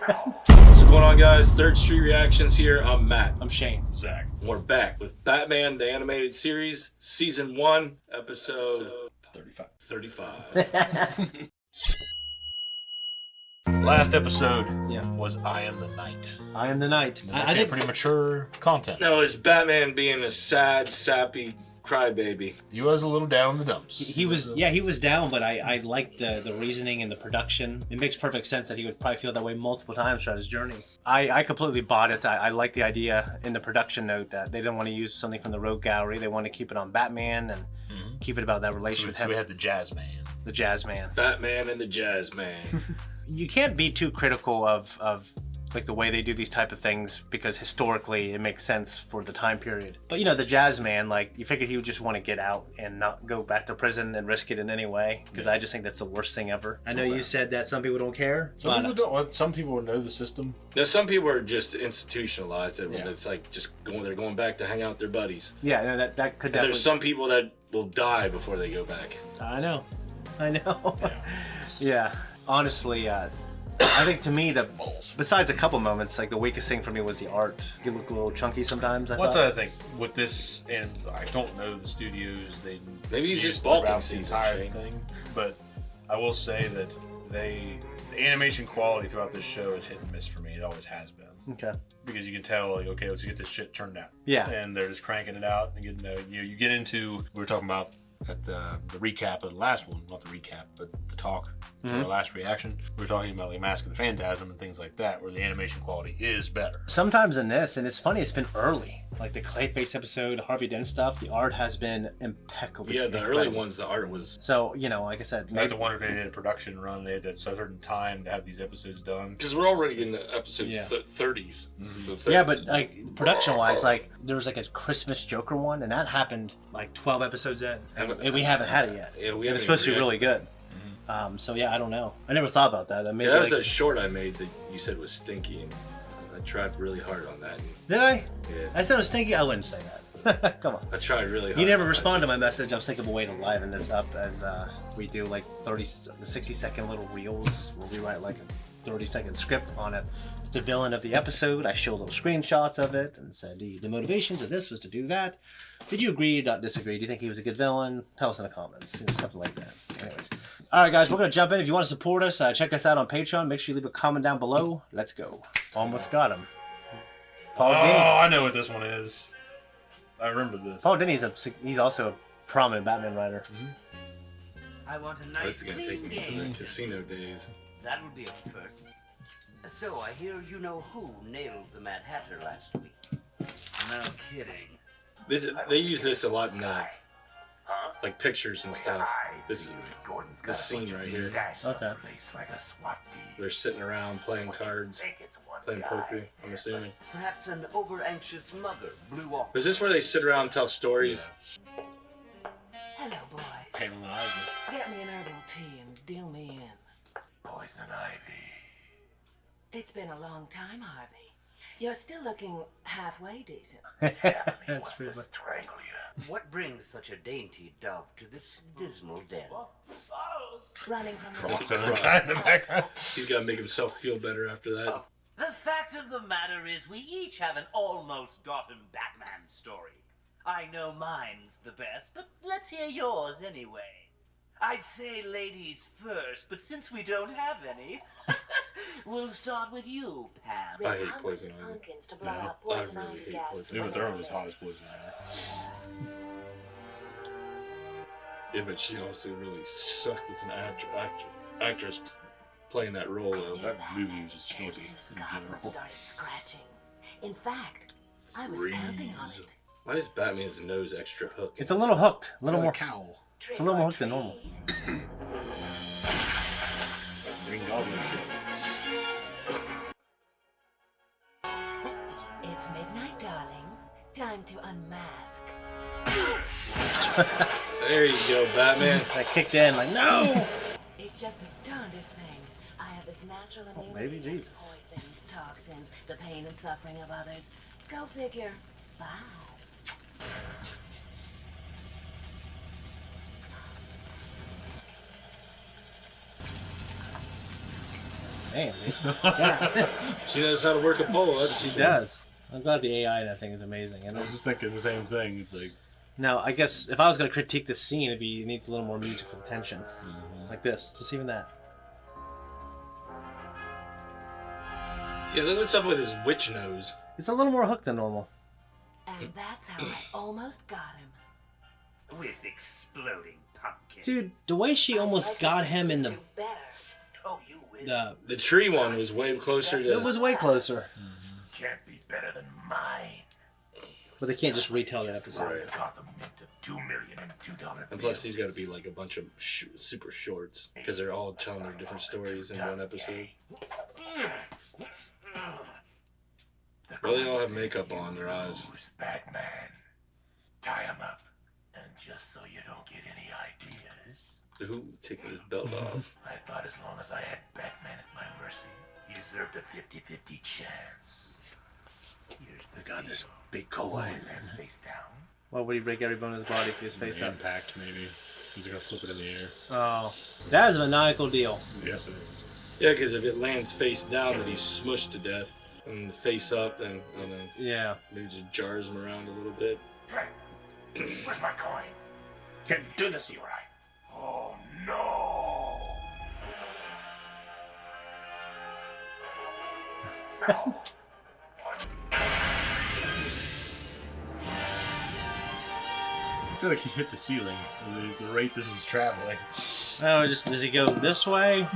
What's going on, guys? Third Street Reactions here. I'm Matt. I'm Shane. Zach. We're back with Batman, the Animated Series, Season 1, Episode 35. Last episode Yeah. was I Am the Knight. I am the Knight. I think pretty mature content. No, it's Batman being a sad, sappy crybaby. He was a little down in the dumps. He was down, but I liked the reasoning and the production. It makes perfect sense that he would probably feel that way multiple times throughout his journey. I completely bought it. I like the idea in the production note that they didn't want to use something from the Rogue Gallery. They want to keep it on Batman and keep it about that relationship. So we had the Jazz Man. The Jazz Man. Batman and the Jazz Man. You can't be too critical of like the way they do these type of things because historically it makes sense for the time period. But you know, the Jazz Man, like you figured he would just want to get out and not go back to prison and risk it in any way because I just think that's the worst thing ever. I know you said that some people don't care. Some people know the system. Now, some people are just institutionalized. It's like they're going back to hang out with their buddies. Yeah, no, that could definitely. And there's some people that will die before they go back. I know. Yeah. Honestly, I think to me besides a couple moments, like the weakest thing for me was the art. You look a little chunky sometimes. What's I think with this, and I don't know the studios. Maybe he's just throughout bulking the entire thing, but I will say that the animation quality throughout this show is hit and miss for me. It always has been. Okay. Because you can tell, like, okay, let's get this shit turned out. Yeah. And they're just cranking it out, and you get into. We were talking about at the recap of the last one, not the recap, but the talk. Our last reaction, we were talking about like Mask of the Phantasm and things like that, where the animation quality is better. Sometimes in this, and it's funny, it's been early. Like the Clayface episode, Harvey Dent stuff, the art has been impeccable. Yeah, the early ones, the art was. So, you know, like I said, I had to wonder if they had a production run, they had that certain time to have these episodes done. Because we're already in the episodes 30s. Yeah, but like production-wise, like there was like a Christmas Joker one, and that happened like 12 episodes in, and we haven't had it yet. Yeah, it's supposed to be really good. So yeah, I don't know. I never thought about that. That was a short I made that you said was stinky, and I tried really hard on that. Did I? Yeah. I said it was stinky. I wouldn't say that. Come on. I tried really hard. You never responded to my message. I was thinking of a way to liven this up as we do like 60-second little reels where we write like a 30-second script on it. The villain of the episode. I showed little screenshots of it and said the motivations of this was to do that. Did you agree or not disagree? Do you think he was a good villain? Tell us in the comments. You know, something like that. Anyways. All right, guys, we're going to jump in. If you want to support us, check us out on Patreon. Make sure you leave a comment down below. Let's go. Almost got him. Paul Dini. I know what this one is. I remember this. Paul Dini's he's also a prominent Batman writer. I want a nice This is going to take me to the casino days. That would be a first. So I hear you know who nailed the Mad Hatter last week. No kidding. They use this a lot in like pictures and stuff. This scene right here. Okay. They're sitting around playing cards, playing poker, I'm assuming. Perhaps an over-anxious mother blew off. Is this where they sit around and tell stories? Hello, boys. Pain in the eyes. Get me an herbal tea and deal me in. Poison ivy. It's been a long time, Harvey. You're still looking halfway decent. What's the strangler? What brings such a dainty dove to this dismal den? Running from the Walks over the guy in the background. He's got to make himself feel better after that. The fact of the matter is we each have an almost Gotham Batman story. I know mine's the best, but let's hear yours anyway. I'd say ladies first, but since we don't have any, we'll start with you, Pam. I hate poison ivy. To blow out poison I really ivy hate gas poison to Even my Thurman was area. hot as poison ivy. Yeah, but she also really sucked as an actress playing that role, though. That movie was just campy Sue's in goblet general. started scratching. In fact, I was counting on it. Why is Batman's nose extra hooked? It's a little hooked. A little more. cowl. It's a little more hooked than normal. Green Goblin shit. It's midnight, darling. Time to unmask. There you go, Batman. I kicked in like, no! It's just the darndest thing. I have this natural immunity maybe against Jesus. poisons, toxins, the pain and suffering of others. Go figure. Bye. Man, yeah, She knows how to work a pole. That's she does. I'm glad the AI in that thing is amazing. And I was just thinking the same thing. It's like, now, I guess if I was going to critique this scene, it needs a little more music for the tension. Like this. Just even that. Yeah, look what's up with his witch nose. It's a little more hooked than normal. And that's how I almost got him. With exploding pumpkins. Dude, the way she almost got him in the... Do better. Oh, you will. The tree one was way closer to... It was way closer. Can't be better than mine. But they can't just retell that episode. Right. Got the mint of $2 million and $2 And plus, these got to be like a bunch of super shorts because they're all telling their different stories in one episode. Well, they all have makeup on their eyes. Who's Batman? Tie him up. And just so you don't get any ideas, Who taking his belt off? I thought as long as I had Batman at my mercy, he deserved a 50-50 chance. Here's the God, deal. this big coin. Lands face down. Why would he break every bone in his body if he was face up? impact, maybe. He's going to flip it in the air. Oh, that is a maniacal deal. Yes, it is. Yeah, because if it lands face down, then he's smushed to death. And face up, then I don't know, Yeah. maybe just jars him around a little bit. Hey, where's my coin? Can you do this, you right? Oh no! No! I feel like he hit the ceiling. The rate this is traveling. Oh, just does he go this way?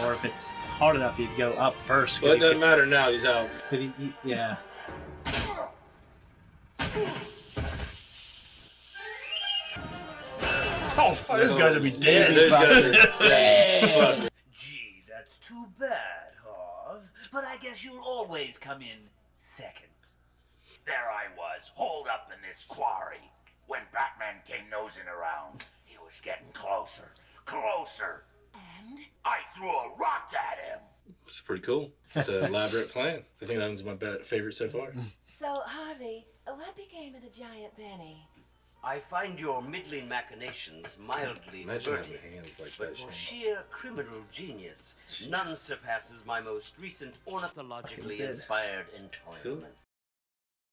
Or if it's hard enough, he'd go up first. Well, it doesn't matter now, he's out. Because yeah. Oh, fuck, those guys would be Yeah, dead. those guys are dead. Gee, that's too bad, Harv. But I guess you'll always come in second. There I was, holed up in this quarry. When Batman came nosing around, he was getting closer, closer. And I threw a rock at him. It's pretty cool. It's an elaborate plan. I think that one's my favorite so far. so, Harvey, what became of the giant penny? I find your middling machinations mildly Imagine diverting, having hands like but that. for Shane. sheer criminal genius, none surpasses my most recent ornithologically dead. inspired entoilment.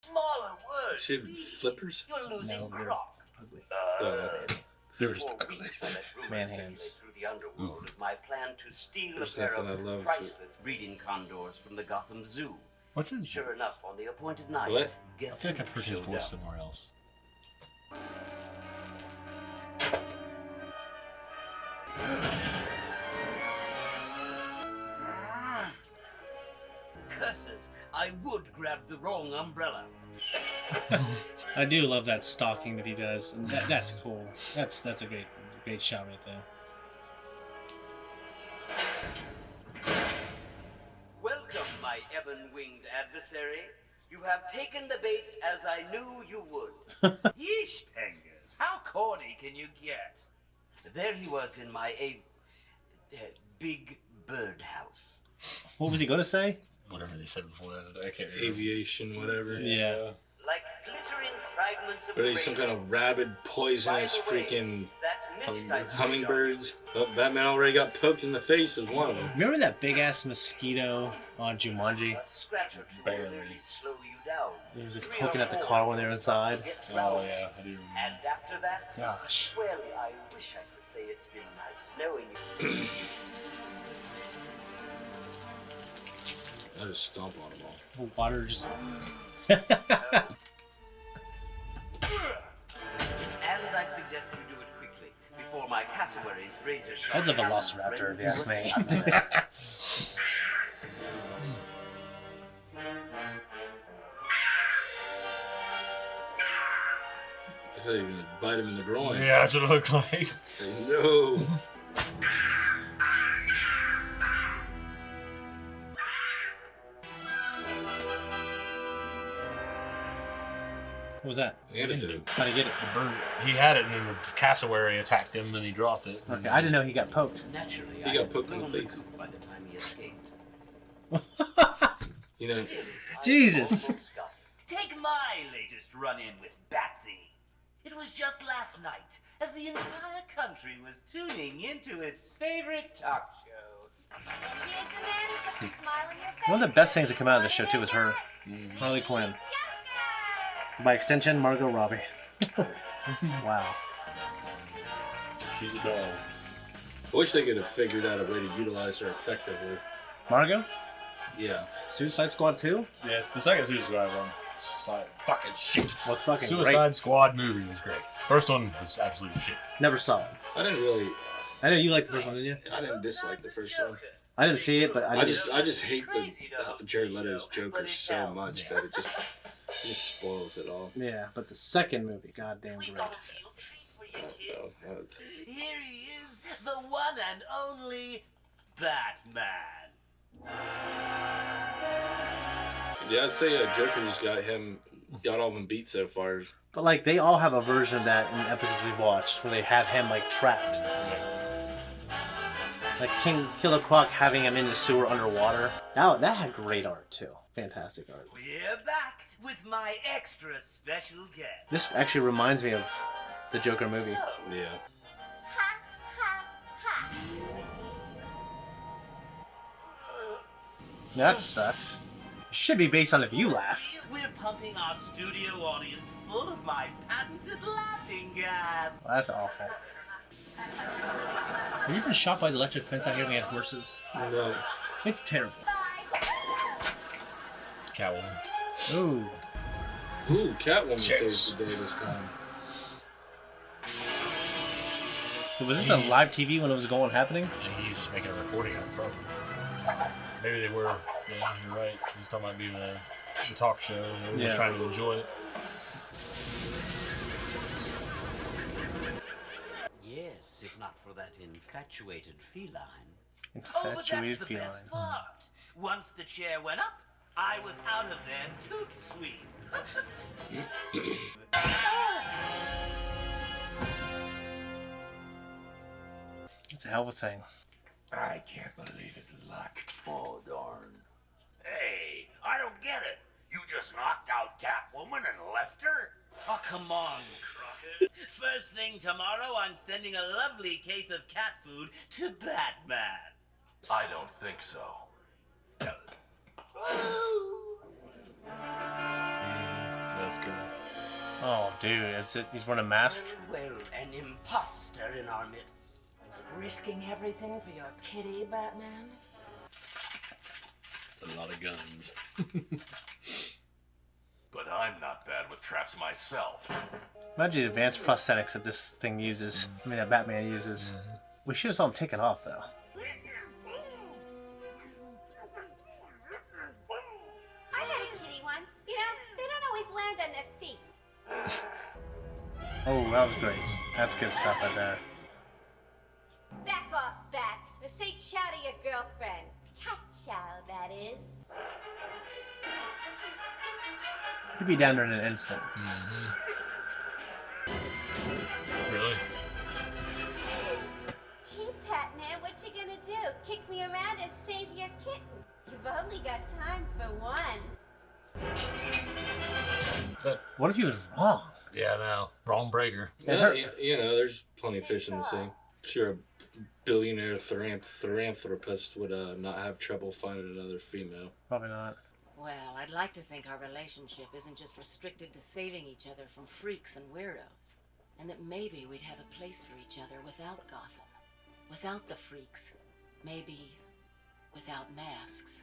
Smaller words. She had flippers? You're losing No, they're crop. ugly. They're just For ugly. weeks I let rumors Man circulate hands. through the underworld of my plan to steal There's a pair nothing I of love to- priceless breeding condors from the Gotham Zoo. What's his? Sure enough, on the appointed night, What? I guess feel like who I've heard his showed voice up? somewhere else. Curses! I would grab the wrong umbrella. I do love that stalking that he does. And that's cool. That's a great shot right there. Welcome, my ebon-winged adversary. You have taken the bait as I knew you would. Yeesh, Pengers. How corny can you get? There he was in my big birdhouse. What was he going to say? Whatever they said before that, I can't remember. Aviation, whatever. Yeah. Like glittering fragments of What are these, some kind of rabid, poisonous By the way, freaking that mist I saw hummingbirds? Oh, Batman already got poked in the face as one of them. Remember that big ass mosquito on Jumanji? A scratch or two Barely. will really slow you down. He was like Three poking or at the four car when they were inside. gets Oh, loud. yeah, I do remember. And after that, Gosh. well, I wish I could say it's been nice knowing you. I just stomp on them all. The water just. And I suggest you do it quickly before my cassowaries razor sharp. That's a velociraptor, if you ask me. I thought you were gonna bite him in the groin. Yeah, that's what it looked like. No. What was that? Antidote. How'd he get it? The bird, he had it, and then the cassowary attacked him, and he dropped it. Okay, I didn't know he got poked. Naturally, He I got had poked in the flown face. coop by the time he escaped. You know, Jesus. Almost got him. Take my latest run-in with Batsy. It was just last night, as the entire country was tuning into its favorite talk show. One of the best things that come out of this show too is her, Harley Quinn. By extension, Margot Robbie. Wow. She's a doll. I wish they could have figured out a way to utilize her effectively. Margot? Yeah. Suicide Squad 2? Yes, the second Suicide one. Fucking shit. Was fucking Suicide great. Squad movie was great. First one was absolute shit. Never saw it. I didn't really. I know you liked the first one, didn't you? I didn't dislike the first one. I didn't see it, but I just hate the Jared Leto's Joker so much that it just spoils it all. Yeah, but the second movie, goddamn great. Here he is, the one and only Batman. Yeah, I'd say Joker's got all of them beat so far. But like, they all have a version of that in the episodes we've watched where they have him like trapped. Like Killer Croc having him in the sewer underwater. That had great art too. Fantastic art. We're back with my extra special guest. This actually reminds me of the Joker movie. Yeah. That sucks. It should be based on If You Laugh. We're pumping our studio audience full of my patented laughing gas. Well, that's awful. Have you been shot by the electric fence out here when we had horses? No. It's terrible. Catwoman. Ooh. Ooh, Catwoman saves the day this time. So was this on live TV when it was happening? Yeah, he was just making a recording of it, probably. Maybe they were. Yeah, you're right. He was talking about doing the talk show. They were just trying to enjoy it. Yes, if not for that infatuated feline. Oh, but that's Infatuated the feline. best part. Once the chair went up, I was out of there toot sweet. It's a hell of a thing. I can't believe his luck. Oh, darn. Hey, I don't get it. You just knocked out Catwoman and left her? Oh, come on, Crockett. First thing tomorrow, I'm sending a lovely case of cat food to Batman. I don't think so. That's good. Oh, dude, he's wearing a mask? Well, an imposter in our midst. Risking everything for your kitty, Batman? It's a lot of guns. But I'm not bad with traps myself. Imagine the advanced prosthetics that this thing uses. I mean, that Batman uses. We should have saw him take it off, though. I had a kitty once. You know, they don't always land on their feet. Oh, that was great. That's good stuff right there. Back off, bats, or say ciao to your girlfriend. Cat chow, that is. He'd be down there in an instant. Really? Gee, Batman, what you gonna do? Kick me around and save your kitten? You've only got time for one. What if he was wrong? Yeah, no. Wrong breaker. Yeah, you know, there's plenty of fish in the sea. Sure, a billionaire philanthropist would not have trouble finding another female. Probably not. Well, I'd like to think our relationship isn't just restricted to saving each other from freaks and weirdos. And that maybe we'd have a place for each other without Gotham. Without the freaks. Maybe without masks.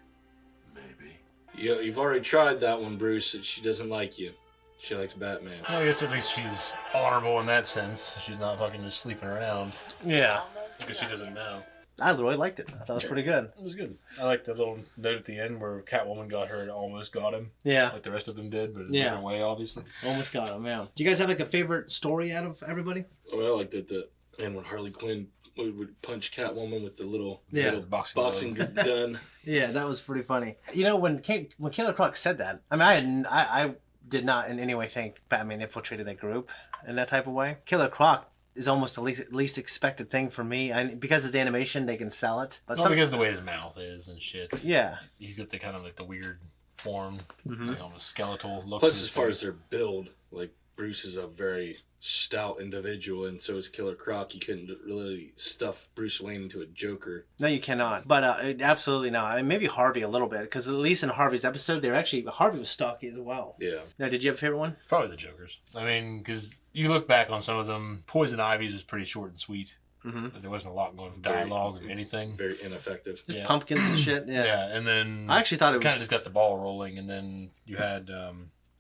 Maybe. You've already tried that one, Bruce. She doesn't like you. She likes Batman. Well, I guess at least she's honorable in that sense. She's not fucking just sleeping around. Yeah. Because she doesn't know. I really liked it. I thought it was pretty good. It was good. I like the little note at the end where Catwoman got her and almost got him. Yeah. Like the rest of them did, but in a Yeah. different way, obviously. Almost got him, yeah. Do you guys have like a favorite story out of everybody? I mean, I like that. And when Harley Quinn would punch Catwoman with the little Boxing gun. Yeah, that was pretty funny. You know, when Killer Croc said that, I mean, I did not in any way think Batman infiltrated that group in that type of way. Killer Croc is almost the least expected thing for me. And because it's animation, they can sell it. But Well, because of the way his mouth is and shit. Yeah. He's got the kind of like the weird form, like almost skeletal look. Plus, to his as far face. as their build, like Bruce is a very stout individual, and so is Killer Croc. You couldn't really stuff Bruce Wayne into a Joker. No, you cannot. But absolutely not. I mean, maybe Harvey a little bit, because at least in Harvey's episode, Harvey was stocky as well. Yeah. Now, did you have a favorite one? Probably the Jokers. I mean, because you look back on some of them, Poison Ivy's was pretty short and sweet. Mm-hmm. There wasn't a lot going dialogue or anything. Very ineffective. Just pumpkins and shit. Yeah. Yeah, and then I actually thought it was kind of just got the ball rolling, and then you had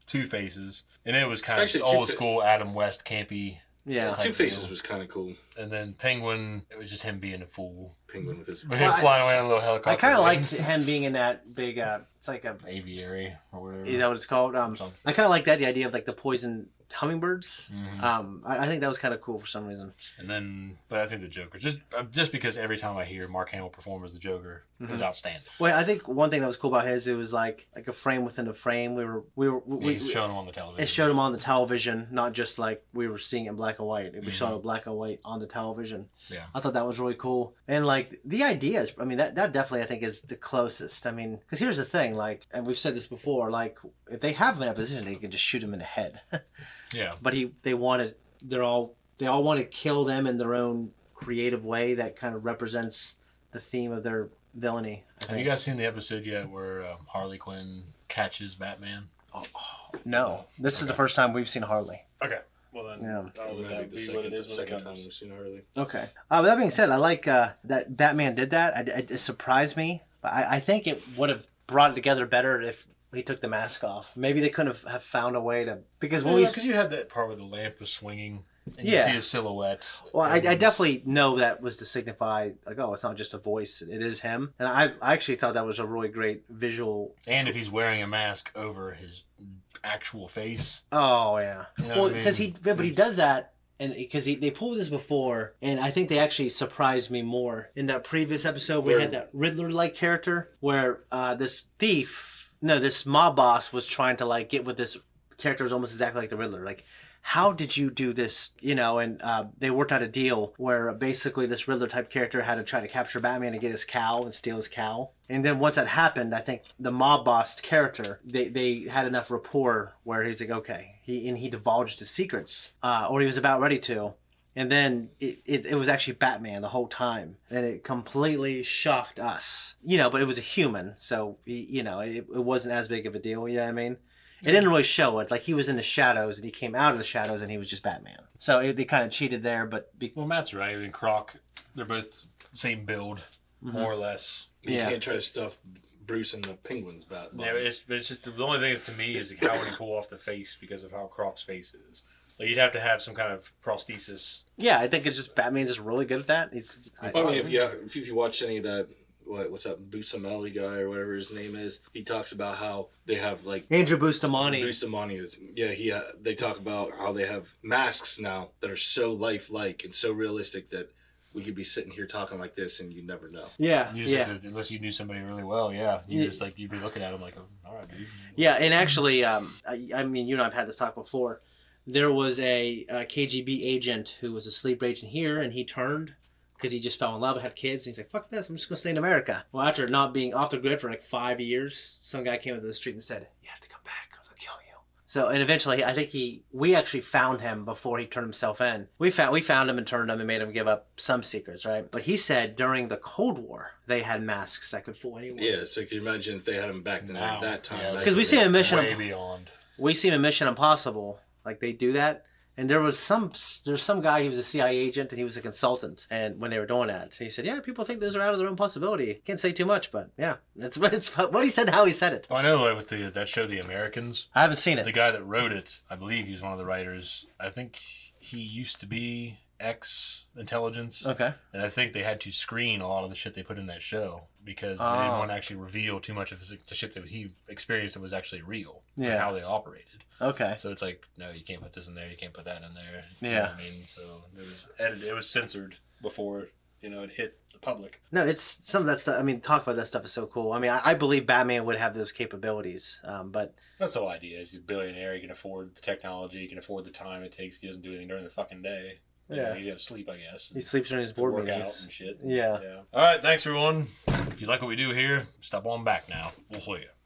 Two Faces, and it was kind of Actually, old school Adam West campy. Yeah. Two Faces was kind of cool. And then Penguin, it was just him being a fool. Penguin with his... Him flying away on a little helicopter. I kind of liked him being in that big, it's like a... Aviary or whatever. Is that what it's called? I kind of like that, the idea of like the poison hummingbirds. Mm-hmm. I think that was kind of cool for some reason. And then, but I think the Joker, just because every time I hear Mark Hamill perform as the Joker, is outstanding. Well, I think one thing that was cool about his, it was like a frame within a frame. He's showing him on the television. It showed him on the television, not just like we were seeing it in black and white. We saw it black and white on the television. Yeah. I thought that was really cool. And like the ideas, I mean, that definitely I think is the closest. I mean, because here's the thing, like, and we've said this before, like if they have him in a position, they can just shoot him in the head. Yeah. But they all want to kill them in their own creative way that kind of represents the theme of their villainy. Have you guys seen the episode yet where Harley Quinn catches Batman? No, this is the first time we've seen Harley. Okay. Well then, I'll let that be what it is when it second time comes. we've seen Harley. Okay. With that being said, I like that Batman did that. It surprised me. But I think it would have brought it together better if he took the mask off. Maybe they couldn't have found a way to... Because you had that part where the lamp was swinging and you see his silhouette. Well, I definitely know that was to signify, like, oh, it's not just a voice. It is him. And I actually thought that was a really great visual... And if he's wearing a mask over his actual face. Oh, yeah. You know well, what I mean? because he does that, and because they pulled this before, and I think they actually surprised me more. In that previous episode, we had that Riddler-like character, where this mob boss was trying to, like, get with this character who was almost exactly like the Riddler. Like, how did you do this? You know, and they worked out a deal where basically this Riddler-type character had to try to capture Batman and get his cow and steal his cow. And then once that happened, I think the mob boss character, they had enough rapport where he's like, okay. He divulged his secrets, or he was about ready to. And then it was actually Batman the whole time. And it completely shocked us. You know, but it was a human. So, it wasn't as big of a deal. You know what I mean? It didn't really show it. Like, he was in the shadows, and he came out of the shadows, and he was just Batman. So they kind of cheated there, but... Well, Matt's right. I mean, Croc, they're both same build, more or less. You can't try to stuff Bruce in the Penguin's bat. Yeah, but it's just the only thing to me is how would he pull off the face because of how Croc's face is. Like, you'd have to have some kind of prosthesis. Yeah, I think it's just Batman's just really good at that. I mean, if you watch any of that, what's that Buscemi guy or whatever his name is, he talks about how they have like Andrew Bustamante. Bustamante is they talk about how they have masks now that are so lifelike and so realistic that we could be sitting here talking like this and you never know. Yeah, Unless you knew somebody really well, you'd be looking at them like, oh, all right, dude. Yeah, and actually, I mean, you and I've had this talk before. There was a KGB agent who was a sleeper agent here, and he turned because he just fell in love and had kids. And he's like, fuck this, I'm just going to stay in America. Well, after not being off the grid for like 5 years, some guy came into the street and said, you have to come back or they'll kill you. So, and eventually, I think we actually found him before he turned himself in. We found him and turned him and made him give up some secrets, right? But he said during the Cold War, they had masks that could fool anyone. Yeah, so can you imagine if they had him back then at that time? Because we see him in Mission Impossible. Like, they do that. And there's some guy, he was a CIA agent and he was a consultant. And when they were doing that, he said, yeah, people think those are out of their own possibility. Can't say too much, but yeah. It's what he said, how he said it. Oh, I know, like with that show, The Americans. I haven't seen it. The guy that wrote it, I believe he's one of the writers. I think he used to be ex-intelligence. Okay. And I think they had to screen a lot of the shit they put in that show because they didn't want to actually reveal too much of the shit that he experienced that was actually real. Yeah. And how they operated. Okay. So it's like, no, you can't put this in there, you can't put that in there. You know what I mean? So it was edited, it was censored before, it hit the public. No, it's some of that stuff. I mean, talk about that stuff is so cool. I mean, I believe Batman would have those capabilities, but... That's the whole idea. He's a billionaire, he can afford the technology, he can afford the time it takes, he doesn't do anything during the fucking day. Yeah. He's got to sleep, I guess. He sleeps during his board work meetings. Out and shit. Yeah. All right, thanks everyone. If you like what we do here, stop on back now. We'll see you.